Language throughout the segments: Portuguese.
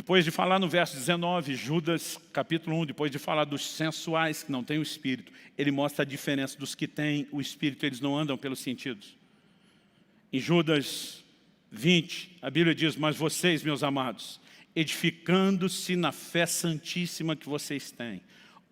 Depois de falar no verso 19, Judas, capítulo 1, depois de falar dos sensuais que não têm o Espírito, ele mostra a diferença dos que têm o Espírito, eles não andam pelos sentidos. Em Judas 20, a Bíblia diz, mas vocês, meus amados, edificando-se na fé santíssima que vocês têm,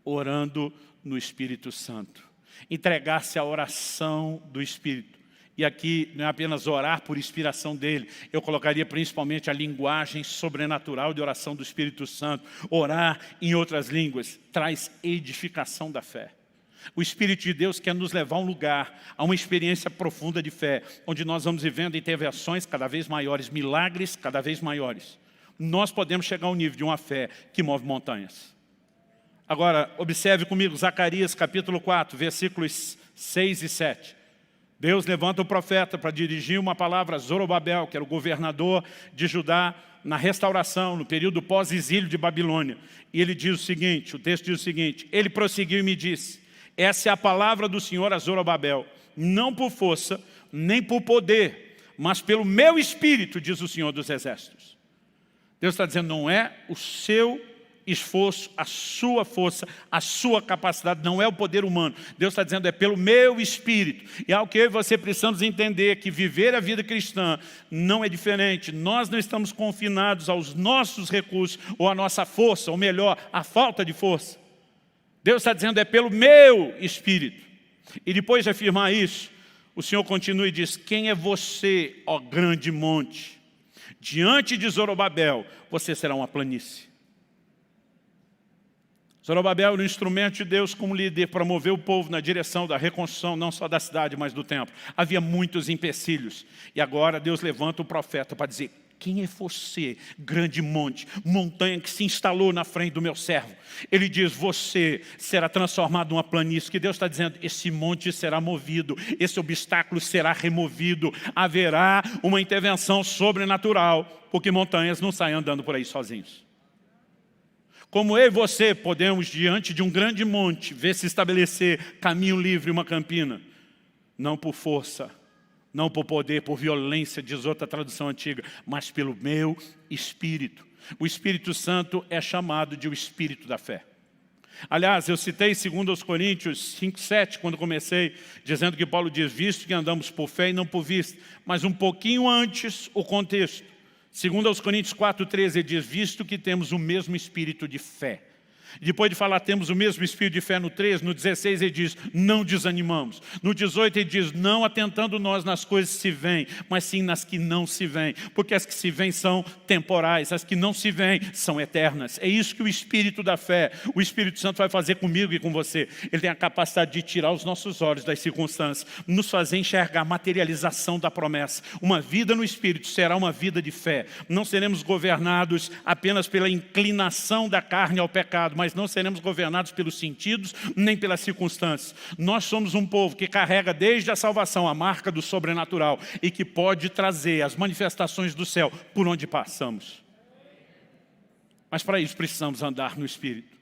orando no Espírito Santo. Entregar-se à oração do Espírito. E aqui não é apenas orar por inspiração dele, eu colocaria principalmente a linguagem sobrenatural de oração do Espírito Santo. Orar em outras línguas traz edificação da fé. O Espírito de Deus quer nos levar a um lugar, a uma experiência profunda de fé, onde nós vamos vivendo intervenções cada vez maiores, milagres cada vez maiores. Nós podemos chegar ao nível de uma fé que move montanhas. Agora, observe comigo, Zacarias capítulo 4, versículos 6 e 7. Deus levanta o profeta para dirigir uma palavra a Zorobabel, que era o governador de Judá, na restauração, no período pós-exílio de Babilônia. E ele diz o seguinte, o texto diz o seguinte, ele prosseguiu e me disse, essa é a palavra do Senhor a Zorobabel, não por força, nem por poder, mas pelo meu Espírito, diz o Senhor dos Exércitos. Deus está dizendo, não é o seu esforço, a sua força, a sua capacidade, não é o poder humano. Deus está dizendo, é pelo meu Espírito. E ao que eu e você precisamos entender que viver a vida cristã não é diferente. Nós não estamos confinados aos nossos recursos ou à nossa força, ou melhor, à falta de força. Deus está dizendo, é pelo meu Espírito. E depois de afirmar isso, o Senhor continua e diz, quem é você, ó grande monte? Diante de Zorobabel, você será uma planície. Zorobabel era um instrumento de Deus como líder para mover o povo na direção da reconstrução, não só da cidade, mas do templo. Havia muitos empecilhos. E agora Deus levanta o profeta para dizer, quem é você, grande monte, montanha que se instalou na frente do meu servo? Ele diz, você será transformado numa planície, que Deus está dizendo, esse monte será movido, esse obstáculo será removido, haverá uma intervenção sobrenatural, porque montanhas não saem andando por aí sozinhos. Como eu e você podemos, diante de um grande monte, ver se estabelecer caminho livre, uma campina. Não por força, não por poder, por violência, diz outra tradução antiga, mas pelo meu Espírito. O Espírito Santo é chamado de o Espírito da fé. Aliás, eu citei 2 Coríntios 5:7, quando comecei, dizendo que Paulo diz, visto que andamos por fé e não por vista. Mas um pouquinho antes, o contexto. 2 Coríntios 4:13, ele diz, visto que temos o mesmo espírito de fé. Depois de falar, temos o mesmo espírito de fé no 13, no 16 ele diz, não desanimamos. No 18 ele diz, não atentando nós nas coisas que se veem, mas sim nas que não se veem. Porque as que se veem são temporais, as que não se veem são eternas. É isso que o espírito da fé, o Espírito Santo vai fazer comigo e com você. Ele tem a capacidade de tirar os nossos olhos das circunstâncias, nos fazer enxergar a materialização da promessa. Uma vida no Espírito será uma vida de fé. Não seremos governados apenas pela inclinação da carne ao pecado, mas não seremos governados pelos sentidos, nem pelas circunstâncias. Nós somos um povo que carrega desde a salvação a marca do sobrenatural e que pode trazer as manifestações do céu por onde passamos. Mas para isso precisamos andar no Espírito.